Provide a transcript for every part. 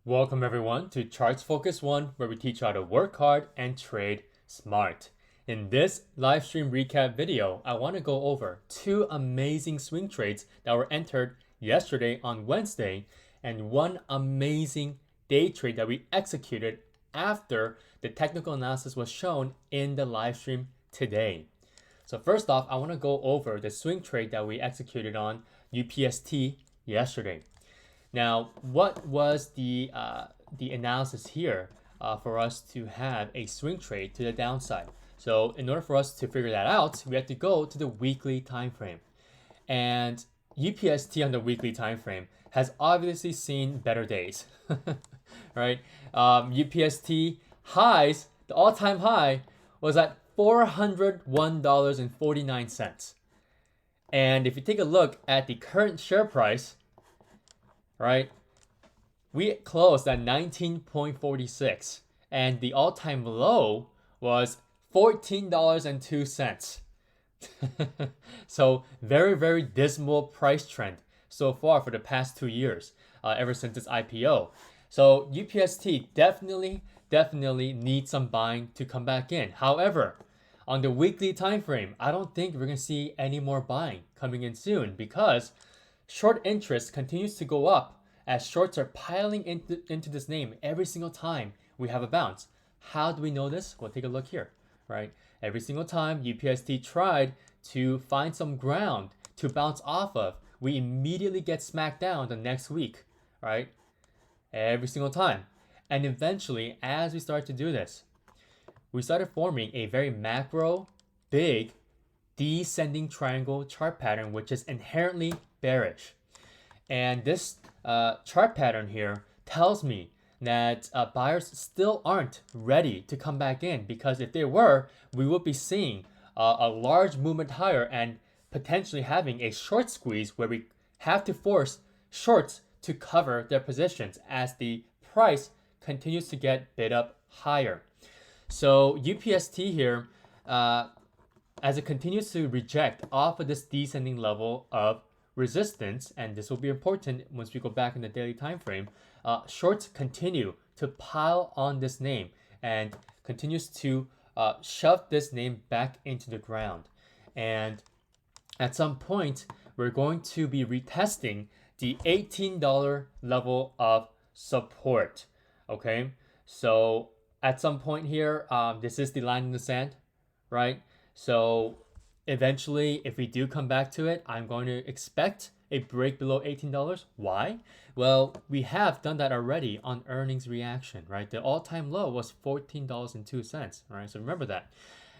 Welcome everyone to Charts Focus 1, where we teach you how to work hard and trade smart. In this live stream recap video, I want to go over two amazing swing trades that were entered yesterday on Wednesday and one amazing day trade that we executed after the technical analysis was shown in the live stream today. So first off, I want to go over the swing trade that we executed on UPST yesterday. Now, what was the analysis here for us to have a swing trade to the downside? So in order for us to figure that out, we have to go to the weekly time frame. And UPST on the weekly time frame has obviously seen better days, right? UPST highs, the all-time high was at $401.49. And if you take a look at the current share price, right, we closed at 19.46 and the all-time low was $14.02. So very dismal price trend so far for the past 2 years, ever since its IPO. So UPST definitely needs some buying to come back in. However, on the weekly time frame, I don't think we're going to see any more buying coming in soon because short interest continues to go up as shorts are piling into this name every single time we have a bounce. How do we know this? Well, take a look here, right? Every single time UPST tried to find some ground to bounce off of, we immediately get smacked down the next week, right? Every single time. And eventually, as we start to do this, we started forming a very macro, big, descending triangle chart pattern, which is inherently bearish. And this chart pattern here tells me that buyers still aren't ready to come back in, because if they were, we would be seeing a large movement higher and potentially having a short squeeze where we have to force shorts to cover their positions as the price continues to get bid up higher. So UPST here, as it continues to reject off of this descending level of resistance, and this will be important once we go back in the daily time frame, shorts continue to pile on this name and continues to shove this name back into the ground. And at some point, we're going to be retesting the $18 level of support. Okay, so at some point here, this is the line in the sand, right? So eventually, if we do come back to it, I'm going to expect a break below $18. Why? Well, we have done that already on earnings reaction, right? The all-time low was $14.02, right? So remember that.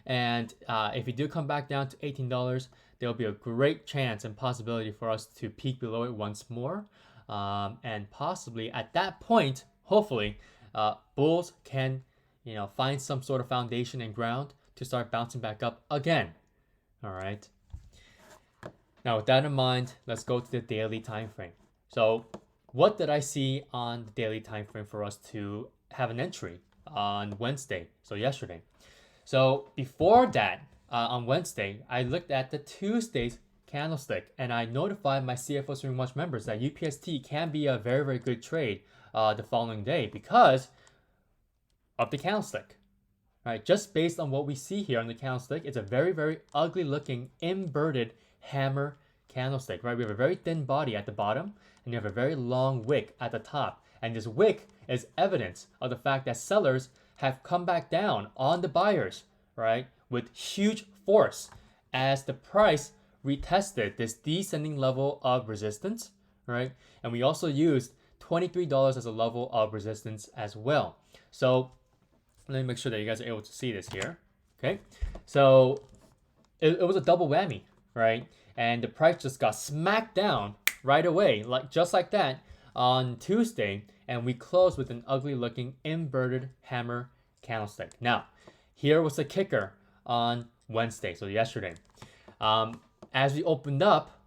And if we do come back down to $18, there'll be a great chance and possibility for us to peak below it once more. And possibly at that point, hopefully, bulls can, find some sort of foundation and ground to start bouncing back up again. All right. Now, with that in mind, let's go to the daily time frame. So, what did I see on the daily time frame for us to have an entry on Wednesday? So yesterday. So before that, on Wednesday, I looked at the Tuesday's candlestick and I notified my CFO Swing Watch members that UPST can be a very good trade the following day because of the candlestick. Right, just based on what we see here on the candlestick, it's a very ugly looking inverted hammer candlestick, right? We have a very thin body at the bottom and you have a very long wick at the top. And this wick is evidence of the fact that sellers have come back down on the buyers, right? With huge force as the price retested this descending level of resistance, right? And we also used $23 as a level of resistance as well. So let me make sure that you guys are able to see this here. Okay, so it was a double whammy, right? And the price just got smacked down right away, just like that on Tuesday, and we closed with an ugly looking inverted hammer candlestick. Now, here was the kicker on Wednesday, so yesterday. As we opened up,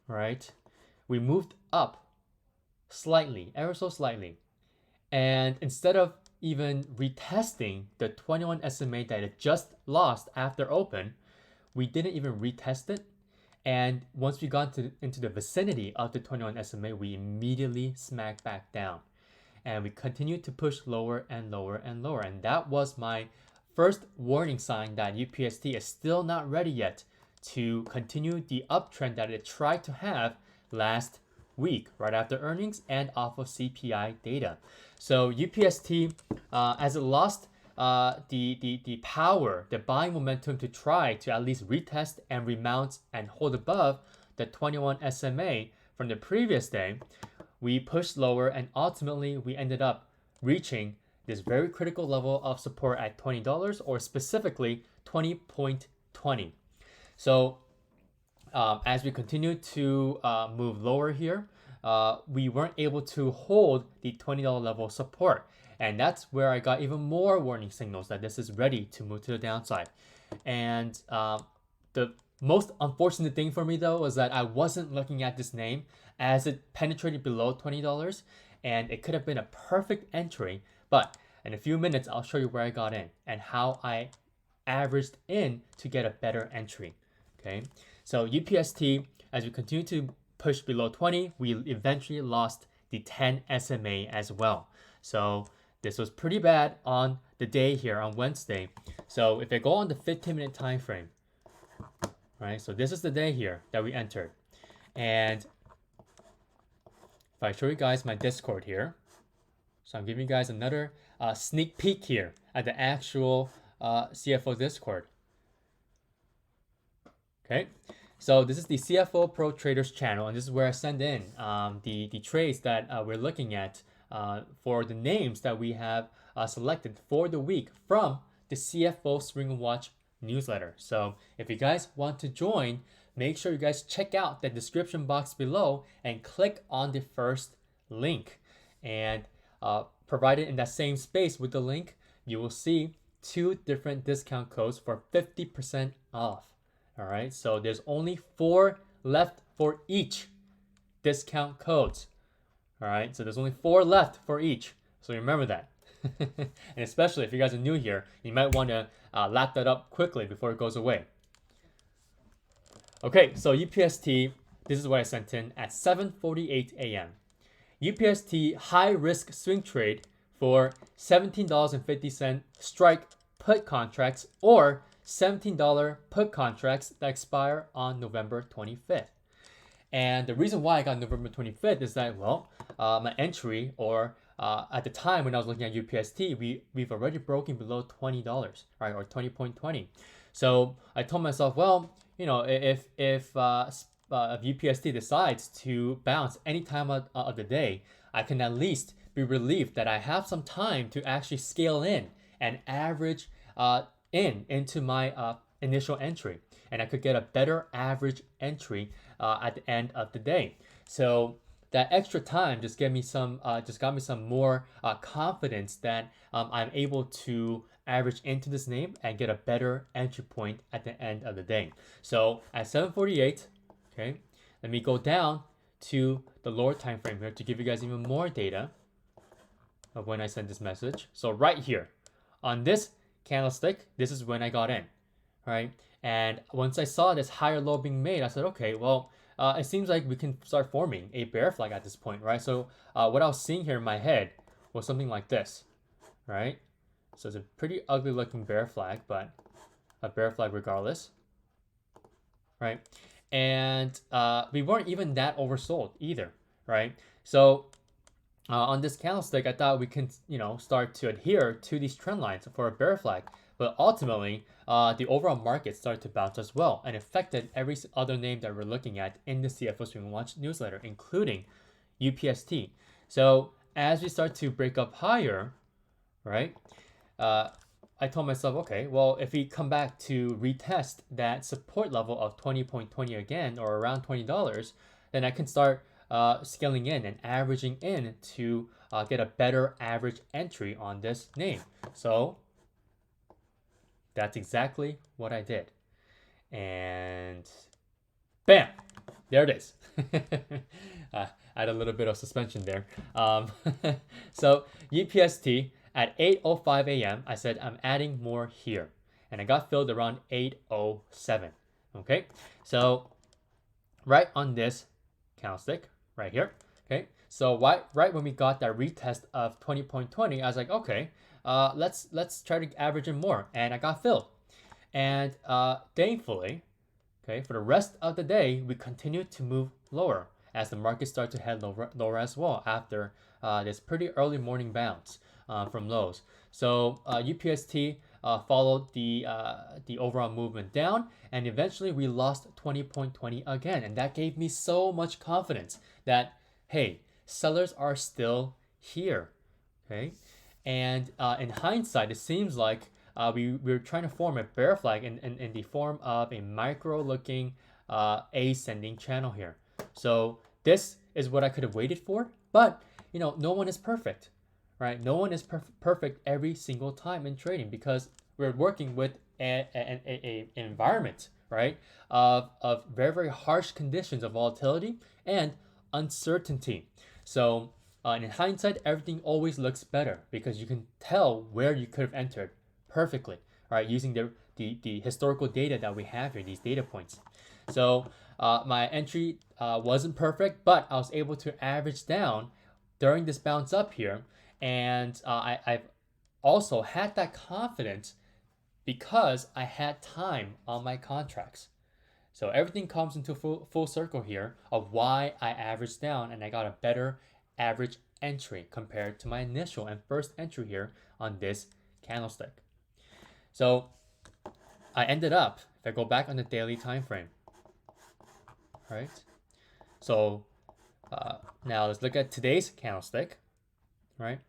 right, we moved up slightly, ever so slightly. And instead of even retesting the 21 SMA that it just lost after open, we didn't even retest it. And once we got into the vicinity of the 21 SMA, we immediately smacked back down. and we continued to push lower and lower and lower. And that was my first warning sign that UPST is still not ready yet to continue the uptrend that it tried to have last week, right after earnings and off of CPI data. So UPST, as it lost the power, the buying momentum to try to at least retest and remount and hold above the 21 SMA from the previous day, we pushed lower and ultimately we ended up reaching this very critical level of support at $20, or specifically 20.20. So as we continue to move lower here, we weren't able to hold the $20 level of support. And that's where I got even more warning signals that this is ready to move to the downside. And the most unfortunate thing for me though was that I wasn't looking at this name as it penetrated below $20, and it could have been a perfect entry. But in a few minutes, I'll show you where I got in and how I averaged in to get a better entry. Okay, so UPST, as we continue to push below 20, we eventually lost the 10 SMA as well. So this was pretty bad on the day here on Wednesday. So if I go on the 15-minute time frame, right? So this is the day here that we entered. And if I show you guys my Discord here, so I'm giving you guys another sneak peek here at the actual CFO Discord. Okay, so this is the CFO Pro Traders channel, and this is where I send in the trades that we're looking at for the names that we have selected for the week from the CFO Swing Watch newsletter. So if you guys want to join, make sure you guys check out the description box below and click on the first link. And provided in that same space with the link, you will see 2 different discount codes for 50% off. All right, so there's only 4 left for each discount codes. All right, so there's only 4 left for each. So remember that. And especially if you guys are new here, you might want to lap that up quickly before it goes away. Okay, so UPST, this is what I sent in at 7:48 a.m. UPST high risk swing trade for $17.50 strike put contracts, or $17 put contracts that expire on November 25th. And the reason why I got November 25th is that, well, my entry, or at the time when I was looking at UPST, we've already broken below $20, right, or 20.20. So I told myself, well, you know, if UPST decides to bounce any time of the day, I can at least be relieved that I have some time to actually scale in and average into my initial entry, and I could get a better average entry at the end of the day. So that extra time just got me some more confidence that I'm able to average into this name and get a better entry point at the end of the day. So at 7:48, okay, let me go down to the lower time frame here to give you guys even more data of when I sent this message. So right here on this candlestick, this is when I got in, right? And once I saw this higher low being made, I said, okay, well, it seems like we can start forming a bear flag at this point, right? So what I was seeing here in my head was something like this, right? So it's a pretty ugly looking bear flag, but a bear flag regardless, right? And we weren't even that oversold either, right? So on this candlestick, I thought we can, start to adhere to these trend lines for a bear flag. But ultimately, the overall market started to bounce as well and affected every other name that we're looking at in the CFO Swing Watch newsletter, including UPST. So as we start to break up higher, right, I told myself, okay, well, if we come back to retest that support level of 20.20 again, or around $20, then I can start scaling in and averaging in to get a better average entry on this name. So that's exactly what I did. And bam, there it is. I had a little bit of suspension there. So UPST at 8:05 a.m., I said I'm adding more here. And I got filled around 8:07. Okay, so right on this candlestick right here. Okay, So right when we got that retest of 20.20, I was like, okay, let's try to average in more, and I got filled. And thankfully, okay, for the rest of the day, we continued to move lower as the market started to head lower as well after this pretty early morning bounce from lows. So UPST followed the overall movement down, and eventually we lost 20.20 again, and that gave me so much confidence that hey, sellers are still here, okay. And in hindsight, it seems like we're trying to form a bear flag in the form of a micro looking ascending channel here. So this is what I could have waited for, but no one is perfect, right? No one is perfect every single time in trading because we're working with an environment, right, of very, very harsh conditions of volatility and uncertainty. So in hindsight, everything always looks better because you can tell where you could have entered perfectly, right, using the historical data that we have here, these data points. So my entry wasn't perfect, but I was able to average down during this bounce up here, and I've also had that confidence because I had time on my contracts. So everything comes into full circle here of why I averaged down and I got a better average entry compared to my initial and first entry here on this candlestick. So I ended up, if I go back on the daily time frame, right? So now let's look at today's candlestick, right?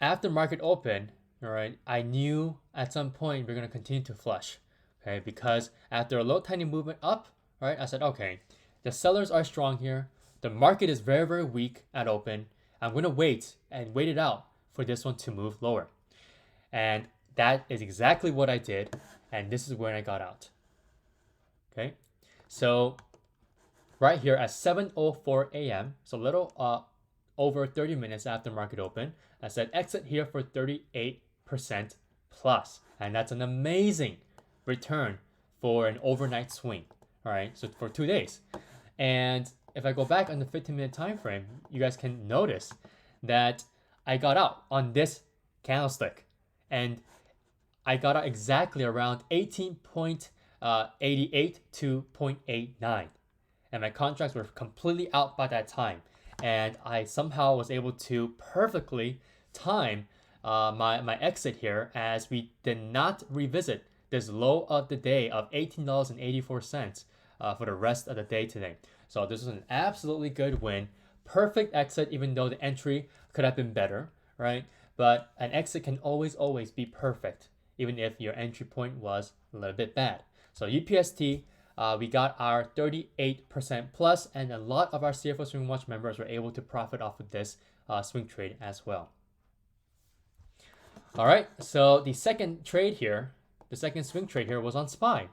After market open, all right, I knew at some point we're going to continue to flush, okay? Because after a little tiny movement up, right, I said, okay, the sellers are strong here. The market is very, very weak at open. I'm going to wait it out for this one to move lower. And that is exactly what I did. And this is when I got out. Okay. So right here at 7:04 a.m., so a little over 30 minutes after market open, I said exit here for 38% plus. And that's an amazing return for an overnight swing. All right. So for 2 days. And if I go back on the 15-minute time frame, you guys can notice that I got out on this candlestick. And I got out exactly around 18.88 to 0.89. And my contracts were completely out by that time. And I somehow was able to perfectly time my exit here as we did not revisit this low of the day of $18.84 for the rest of the day today. So this was an absolutely good win. Perfect exit, even though the entry could have been better, right? But an exit can always be perfect, even if your entry point was a little bit bad. So UPST, we got our 38% plus, and a lot of our CFO Swing Watch members were able to profit off of this swing trade as well. All right, so the second swing trade here was on SPY.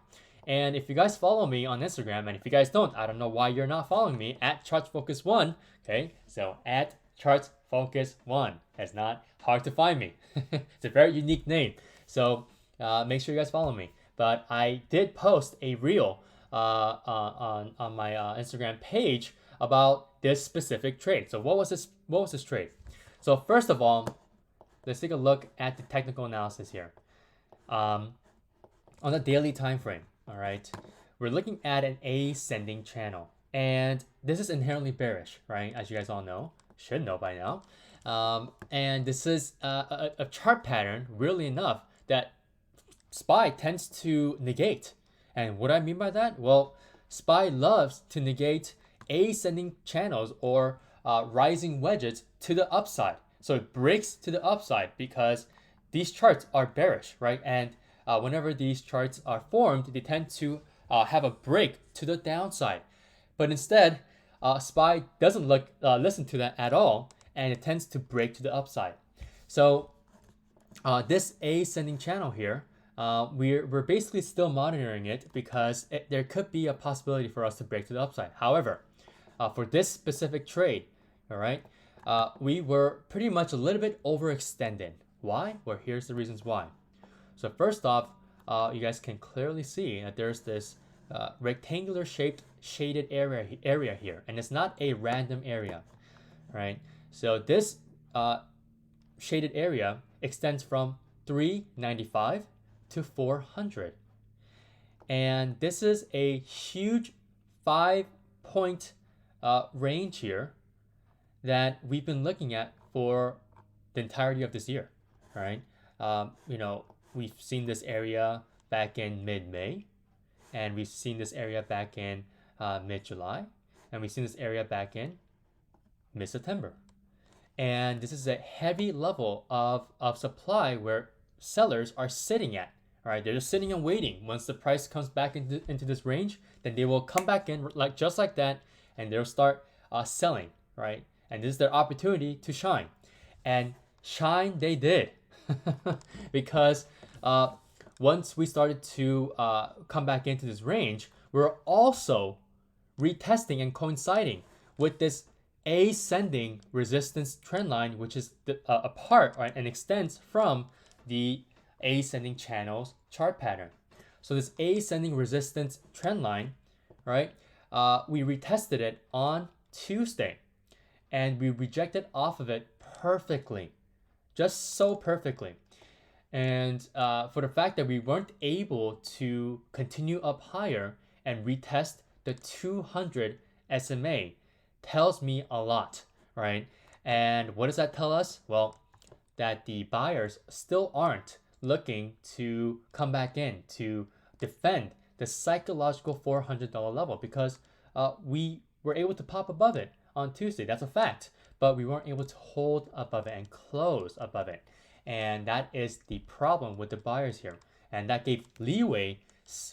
And if you guys follow me on Instagram, and if you guys don't, I don't know why you're not following me at ChartsFocus1. Okay, so at ChartsFocus1. It's not hard to find me. It's a very unique name. So make sure you guys follow me. But I did post a reel on my Instagram page about this specific trade. So what was this trade? So first of all, let's take a look at the technical analysis here. On the daily time frame. All right, we're looking at an ascending channel, and this is inherently bearish, right? As you guys all know, should know by now. And this is a chart pattern, really enough, that SPY tends to negate. And what I mean by that? Well, SPY loves to negate ascending channels or rising wedges to the upside. So it breaks to the upside because these charts are bearish, right? And whenever these charts are formed, they tend to have a break to the downside. But instead, SPY doesn't listen to that at all, and it tends to break to the upside. So this ascending channel here, we're basically still monitoring it because there could be a possibility for us to break to the upside. However, for this specific trade, all right, we were pretty much a little bit overextended. Why? Well, here's the reasons why. So first off, you guys can clearly see that there's this rectangular shaped shaded area here, and it's not a random area. right? So this shaded area extends from 395 to 400. And this is a huge 5 point range here that we've been looking at for the entirety of this year, right? We've seen this area back in mid-May, and we've seen this area back in mid-July, and we've seen this area back in mid-September. And this is a heavy level of supply where sellers are sitting at. All right, they're just sitting and waiting. Once the price comes back into this range, then they will come back in just like that, and they'll start selling, right? And this is their opportunity to shine. And shine they did. Because once we started to come back into this range, we're also retesting and coinciding with this ascending resistance trend line, which is apart, right, and extends from the ascending channels chart pattern. So this ascending resistance trend line, right, we retested it on Tuesday, and we rejected off of it perfectly, just so perfectly. And for the fact that we weren't able to continue up higher and retest the 200 SMA tells me a lot, right? And what does that tell us? Well, that the buyers still aren't looking to come back in to defend the psychological $400 level, because we were able to pop above it on Tuesday. That's a fact. But we weren't able to hold above it and close above it. And that is the problem with the buyers here. And that gave leeway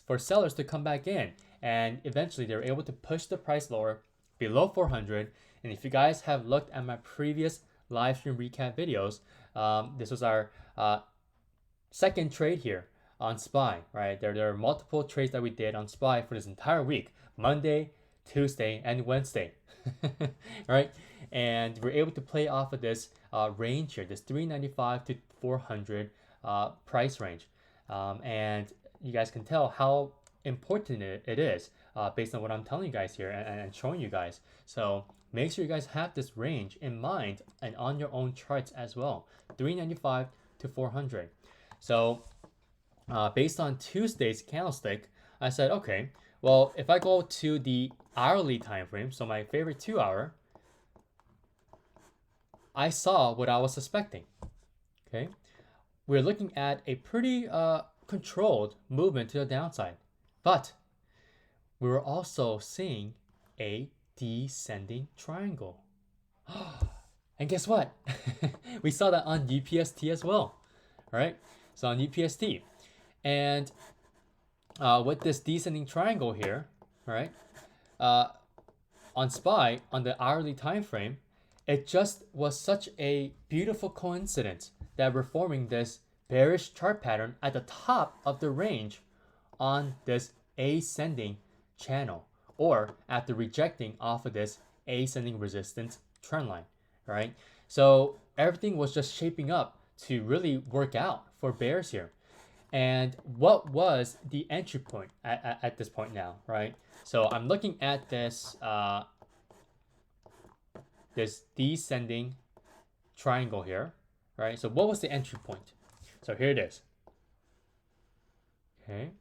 for sellers to come back in. And eventually they were able to push the price lower below 400. And if you guys have looked at my previous live stream recap videos, this was our second trade here on SPY, right? There are multiple trades that we did on SPY for this entire week, Monday, Tuesday, and Wednesday, right? And we're able to play off of this range here, this 395 to 400 price range. And you guys can tell how important it is based on what I'm telling you guys here and showing you guys. So make sure you guys have this range in mind and on your own charts as well, 395 to 400. So based on Tuesday's candlestick, I said, okay, well, if I go to the hourly time frame, so my favorite 2 hour, I saw what I was suspecting. Okay, we're looking at a pretty controlled movement to the downside, but we were also seeing a descending triangle. And guess what? We saw that on UPST as well. All right, so on UPST, and with this descending triangle here, right, on SPY on the hourly time frame, it just was such a beautiful coincidence that we're forming this bearish chart pattern at the top of the range on this ascending channel, or after rejecting off of this ascending resistance trend line, right? So everything was just shaping up to really work out for bears here. And what was the entry point at this point now, right? So I'm looking at this this descending triangle here, right? So what was the entry point? So here it is. Okay,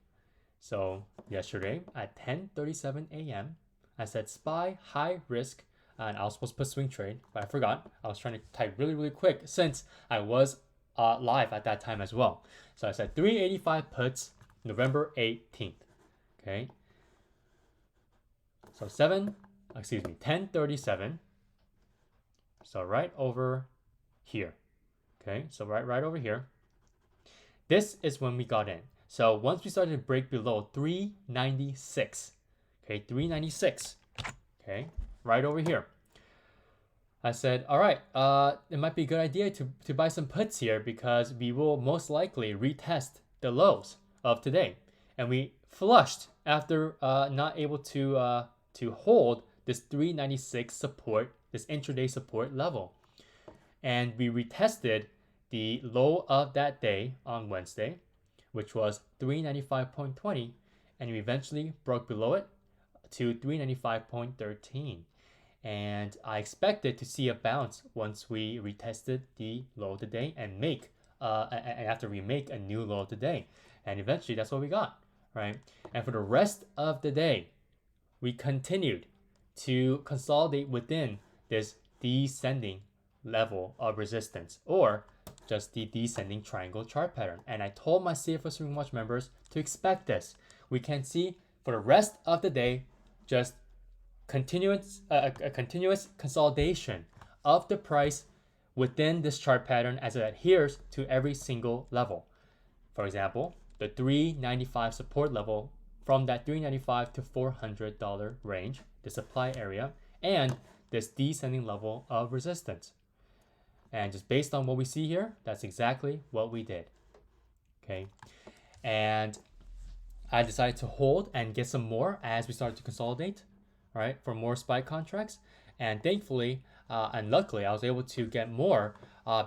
so yesterday at 10:37 a.m. I said SPY high risk, and I was supposed to put swing trade, but I forgot. I was trying to type really quick since I was live at that time as well. So I said 385 puts, November 18th. Okay, so 10:37. So right over here. Okay, so right over here. This is when we got in. So once we started to break below 396, okay, 396, okay, right over here, I said, all right, it might be a good idea to buy some puts here, because we will most likely retest the lows of today. And we flushed after not able to hold this 396 support, this intraday support level. And we retested the low of that day on Wednesday, which was 395.20, and we eventually broke below it to 395.13. and I expected to see a bounce once we retested the low of the day and after we make a new low of the day, and eventually that's what we got, right? And for the rest of the day, we continued to consolidate within this descending level of resistance, or just the descending triangle chart pattern. And I told my CFO Swing Watch members to expect this. We can see for the rest of the day just a continuous consolidation of the price within this chart pattern as it adheres to every single level. For example, the 395 support level, from that $395 to $400 range, the supply area, and this descending level of resistance. And just based on what we see here, that's exactly what we did. Okay, and I decided to hold and get some more as we started to consolidate, right, for more SPY contracts. And thankfully and luckily, I was able to get more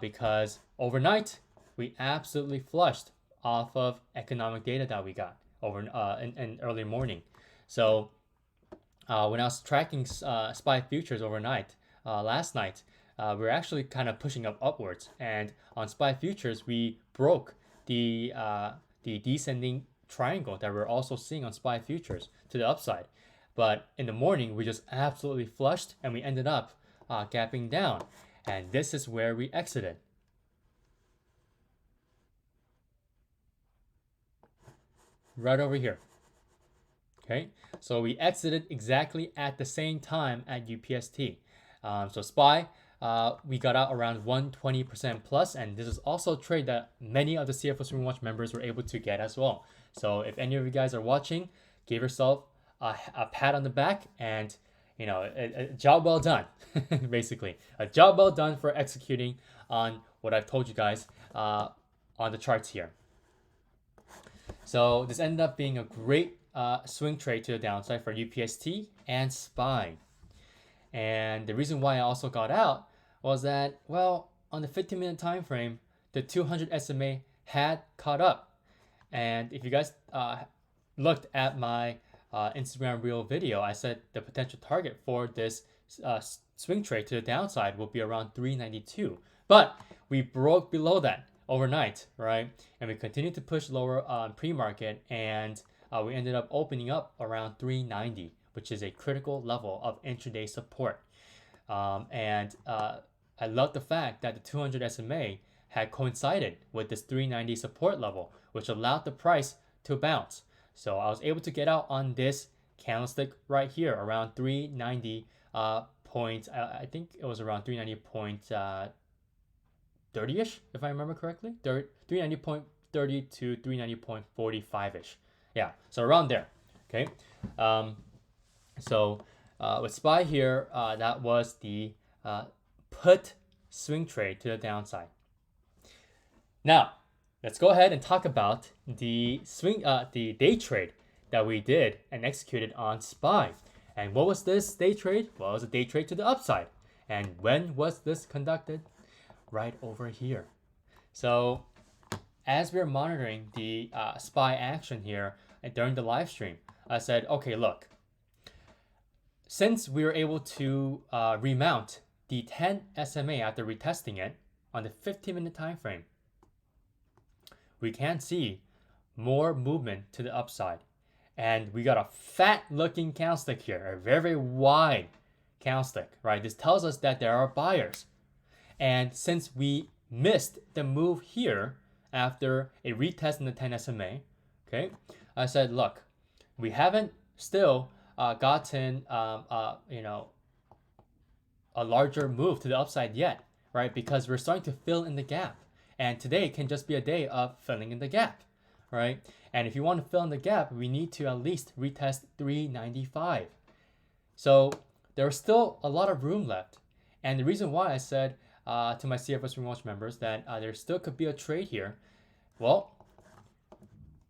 because overnight we absolutely flushed off of economic data that we got over in early morning. So when I was tracking SPY futures overnight last night, we were actually kind of pushing upwards, and on SPY futures we broke the descending triangle that we're also seeing on SPY futures to the upside. But in the morning we just absolutely flushed and we ended up gapping down, and this is where we exited. Right over here. Okay, so we exited exactly at the same time at UPST. So SPY, we got out around 120% plus, and this is also a trade that many of the CFO Swing Watch members were able to get as well. So if any of you guys are watching, give yourself a pat on the back, and you know, a job well done. Basically, a job well done for executing on what I've told you guys on the charts here. So this ended up being a great swing trade to the downside for UPST and SPY. And the reason why I also got out was that, well, on the 15-minute time frame, the 200 SMA had caught up. And if you guys looked at my Instagram Reel video, I said the potential target for this swing trade to the downside will be around 392. But we broke below that overnight, right? And we continued to push lower on pre-market, and we ended up opening up around 390, which is a critical level of intraday support. I love the fact that the 200 SMA had coincided with this 390 support level, which allowed the price to bounce. So I was able to get out on this candlestick right here around 390 point. I think it was around 390 point 30ish, if I remember correctly. 390.30 to 390.45ish. Yeah, so around there. Okay. So with SPY here, that was the put swing trade to the downside. Now, let's go ahead and talk about the the day trade that we did and executed on SPY. And what was this day trade? Well, it was a day trade to the upside. And when was this conducted? Right over here. So as we're monitoring the SPY action here during the live stream, I said, okay, look, since we were able to remount the 10 SMA after retesting it on the 15-minute time frame, we can see more movement to the upside. And we got a fat looking candlestick here, a very, very wide candlestick, right? This tells us that there are buyers. And since we missed the move here after a retest in the 10 SMA, okay, I said, look, we haven't still gotten you know, a larger move to the upside yet, right? Because we're starting to fill in the gap, and today can just be a day of filling in the gap, right? And if you want to fill in the gap, we need to at least retest 395. So there's still a lot of room left, and the reason why I said to my CFO Swing Watch members that there still could be a trade here, well,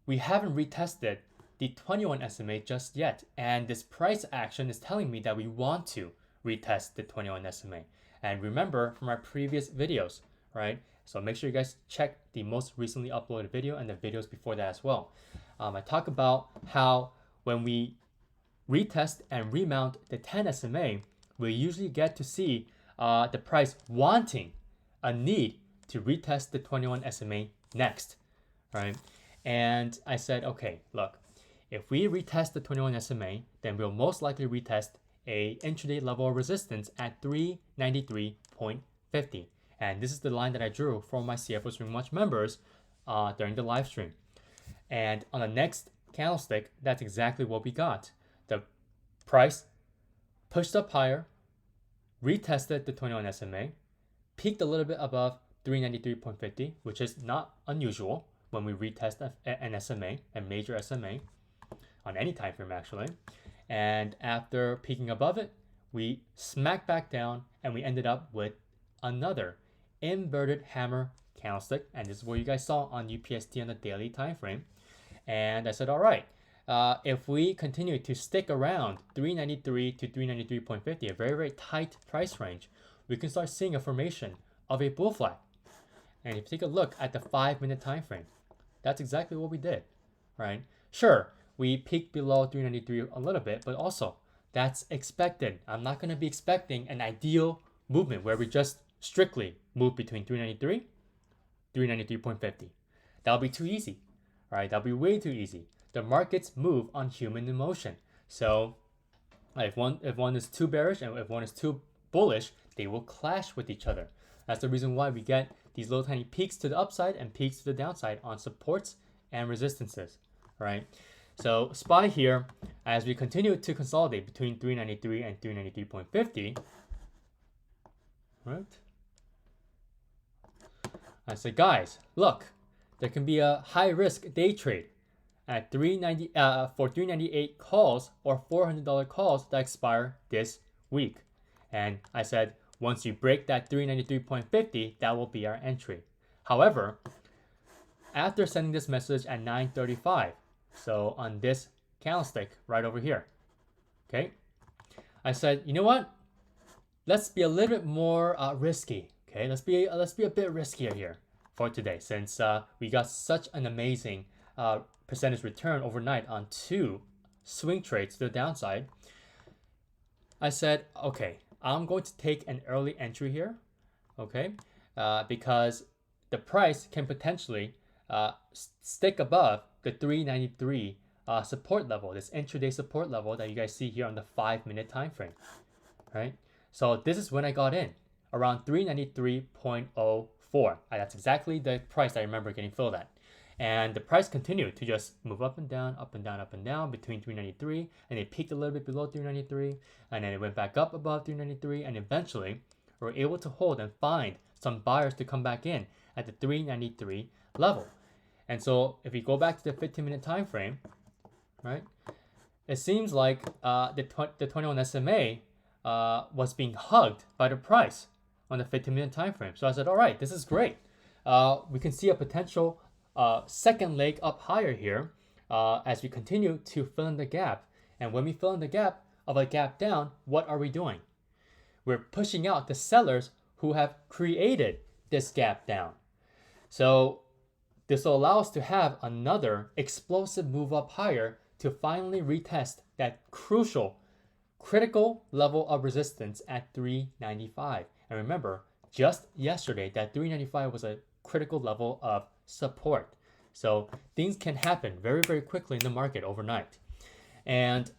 we haven't retested the 21 SMA just yet, and this price action is telling me that we want to retest the 21 SMA. And remember from our previous videos, right? So make sure you guys check the most recently uploaded video and the videos before that as well. I talk about how when we retest and remount the 10 SMA, we usually get to see the price wanting a need to retest the 21 SMA next, right? And I said, okay, look, if we retest the 21 SMA, then we'll most likely retest a intraday level of resistance at 393.50. And this is the line that I drew for my CFO Swing Watch members during the live stream. And on the next candlestick, that's exactly what we got. The price pushed up higher, retested the 21 SMA, peaked a little bit above 393.50, which is not unusual when we retest an SMA, a major SMA, on any time frame actually. And after peaking above it, we smacked back down and we ended up with another inverted hammer candlestick. And this is what you guys saw on UPST on the daily time frame. And I said, all right, if we continue to stick around 393 to 393.50, a very, very tight price range, we can start seeing a formation of a bull flag. And if you take a look at the 5-minute time frame, that's exactly what we did, right? Sure, we peaked below 393 a little bit, but also that's expected. I'm not going to be expecting an ideal movement where we just strictly move between 393, 393.50. That'll be too easy, right? That'll be way too easy. The markets move on human emotion. So if one is too bearish and if one is too bullish, they will clash with each other. That's the reason why we get these little tiny peaks to the upside and peaks to the downside on supports and resistances, right? So SPY here, as we continue to consolidate between 393 and 393.50, right? I said, guys, look, there can be a high risk day trade at 390 for 398 calls or $400 calls that expire this week. And I said, once you break that 393.50, that will be our entry. However, after sending this message at 9:35, so on this candlestick right over here, okay, I said, you know what? Let's be a little bit more risky. Okay, let's be a bit riskier here for today, since we got such an amazing percentage return overnight on 2 swing trades to the downside. I said, okay, I'm going to take an early entry here, okay, because the price can potentially stick above the 393 support level, this intraday support level that you guys see here on the 5-minute time frame, right? So this is when I got in, around 393.04. That's exactly the price I remember getting filled at. And the price continued to just move up and down, up and down, up and down between 393, and it peaked a little bit below 393, and then it went back up above 393, and eventually we were able to hold and find some buyers to come back in at the 393 level. And so if we go back to the 15-minute time frame, right, it seems like the 21 SMA was being hugged by the price on the 15-minute time frame. So I said, all right, this is great. We can see a potential second leg up higher here as we continue to fill in the gap. And when we fill in the gap of a gap down, what are we doing? We're pushing out the sellers who have created this gap down. So this will allow us to have another explosive move up higher to finally retest that crucial, critical level of resistance at 395. And remember, just yesterday, that 395 was a critical level of support. So things can happen very, very quickly in the market overnight. And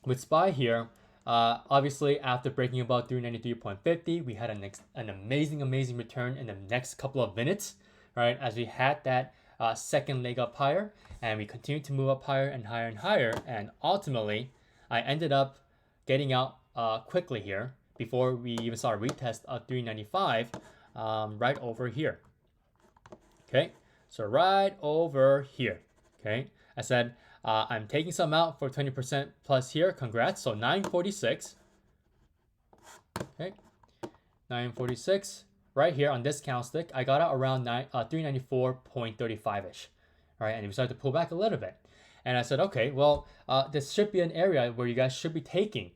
with SPY here, obviously after breaking above 393.50, we had an amazing return in the next couple of minutes, right? As we had that second leg up higher, and we continued to move up higher and higher and higher. And ultimately, I ended up getting out quickly here before we even saw a retest of 395 right over here. Okay, so right over here. Okay, I said I'm taking some out for 20% plus here. Congrats. So 946. Okay, 946 right here on this candlestick. I got out around 394.35 ish. All right, and we started to pull back a little bit. And I said, okay, well, this should be an area where you guys should be taking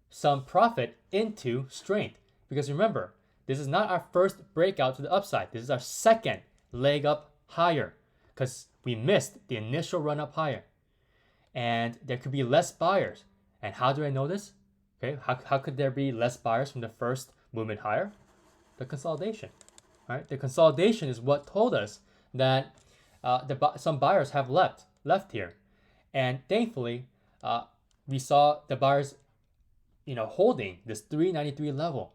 some profit into strength. Because remember, this is not our first breakout to the upside. This is our second leg up higher because we missed the initial run up higher. And there could be less buyers. And how do I know this? Okay, how could there be less buyers from the first movement higher? The consolidation, right? The consolidation is what told us that some buyers have left here, and thankfully, we saw the buyers, holding this 393 level,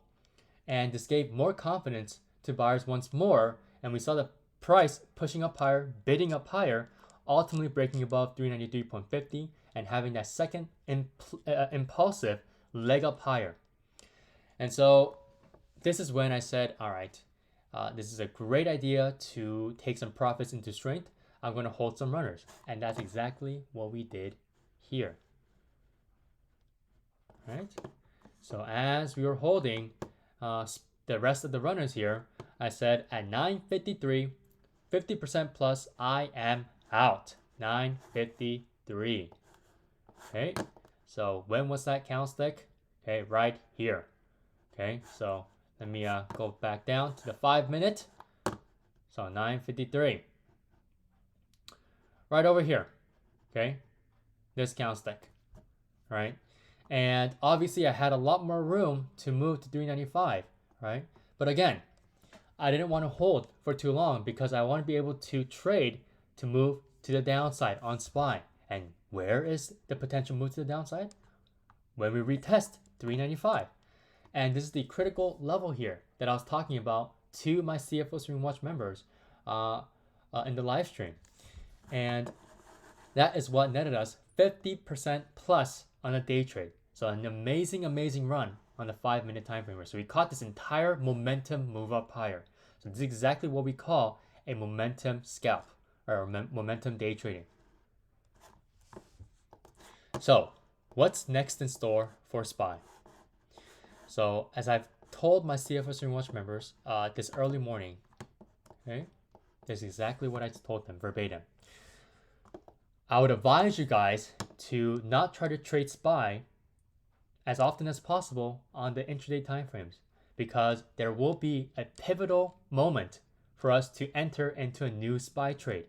and this gave more confidence to buyers once more, and we saw the price pushing up higher, bidding up higher, ultimately breaking above 393.50 and having that second impulsive leg up higher. And so this is when I said, all right, this is a great idea to take some profits into strength. I'm going to hold some runners. And that's exactly what we did here. Right? So as we were holding the rest of the runners here, I said at 953, 50% plus, I am out. 953. Okay, so when was that candlestick? Okay, right here. Okay, so let me go back down to the 5 minute. So 9:53. Right over here. Okay, this candlestick. Right, and obviously I had a lot more room to move to 395. Right, but again, I didn't want to hold for too long because I want to be able to trade to move to the downside on SPY. And where is the potential move to the downside? When we retest 395. And this is the critical level here that I was talking about to my CFO Stream Watch members in the live stream. And that is what netted us 50% plus on a day trade. So an amazing, amazing run on the 5 minute time frame. So we caught this entire momentum move up higher. So this is exactly what we call a momentum scalp or momentum day trading. So what's next in store for SPY? So as I've told my CFO Stream Watch members this early morning, okay, this is exactly what I told them verbatim. I would advise you guys to not try to trade SPY as often as possible on the intraday timeframes because there will be a pivotal moment for us to enter into a new SPY trade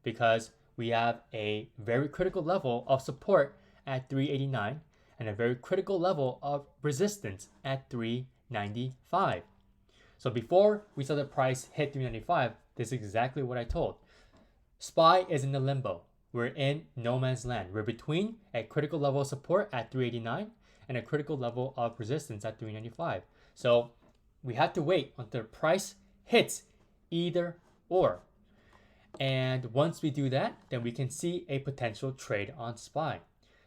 because we have a very critical level of support at 389 and a very critical level of resistance at 395. So before we saw the price hit 395, this is exactly what I told. SPY is in the limbo. We're in no man's land. We're between a critical level of support at 389 and a critical level of resistance at 395. So we have to wait until the price hits either or. And once we do that, then we can see a potential trade on SPY.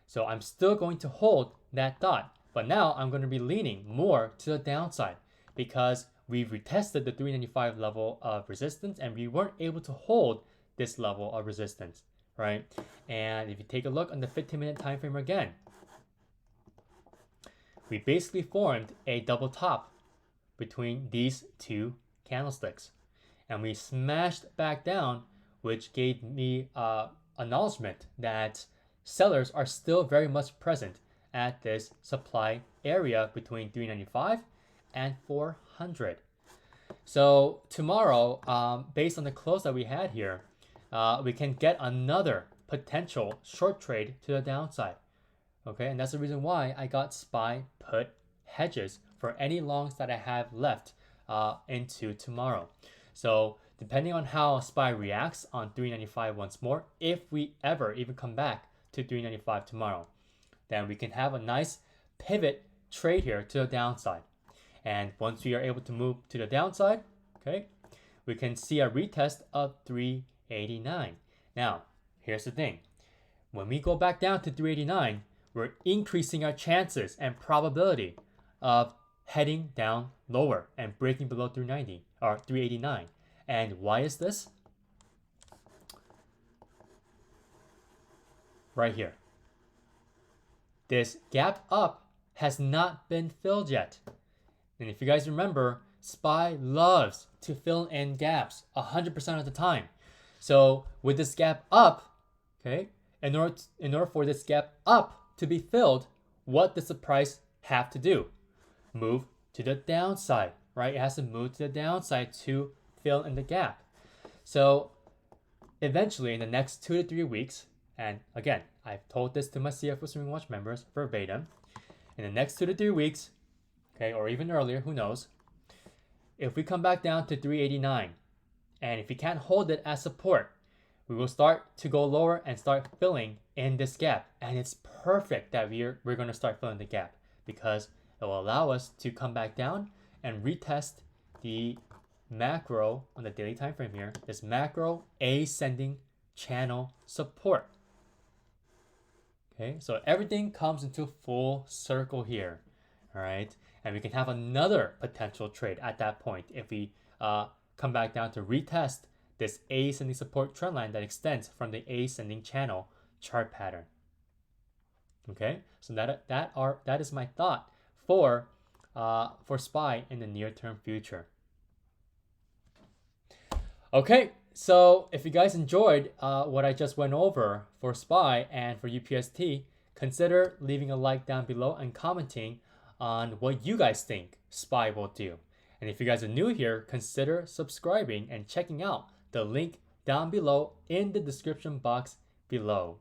So I'm still going to hold that thought, but now I'm going to be leaning more to the downside because we've retested the 395 level of resistance and we weren't able to hold this level of resistance, right? And if you take a look on the 15-minute time frame again, we basically formed a double top between these two candlesticks. And we smashed back down, which gave me acknowledgement that sellers are still very much present at this supply area between 395 and 400. So tomorrow, based on the close that we had here, we can get another potential short trade to the downside. Okay, and that's the reason why I got SPY put hedges for any longs that I have left into tomorrow. So depending on how SPY reacts on 395 once more, if we ever even come back to 395 tomorrow, then we can have a nice pivot trade here to the downside. And once we are able to move to the downside, okay, we can see a retest of 389. Now, here's the thing. When we go back down to 389, we're increasing our chances and probability of heading down lower and breaking below 390 or 389. And why is this? Right here. This gap up has not been filled yet. And if you guys remember, SPY loves to fill in gaps 100% of the time. So with this gap up, okay, in order for this gap up to be filled, what does the price have to do? Move to the downside, right? It has to move to the downside to fill in the gap. So eventually in the next 2 to 3 weeks, and again, I've told this to my CFO Streaming Watch members verbatim, in the next 2 to 3 weeks, okay, or even earlier, who knows, if we come back down to 389, and if we can't hold it as support, we will start to go lower and start filling in this gap. And it's perfect that we're going to start filling the gap, because it will allow us to come back down and retest the macro on the daily time frame here, this macro ascending channel support. Okay, so everything comes into full circle here. All right, and we can have another potential trade at that point if we come back down to retest this ascending support trend line that extends from the ascending channel chart pattern. Okay, so that is my thought for SPY in the near-term future. Okay, so if you guys enjoyed what I just went over for SPY and for UPST, consider leaving a like down below and commenting on what you guys think SPY will do. And if you guys are new here, consider subscribing and checking out the link down below in the description box below.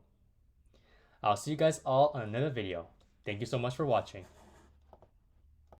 I'll see you guys all on another video. Thank you so much for watching.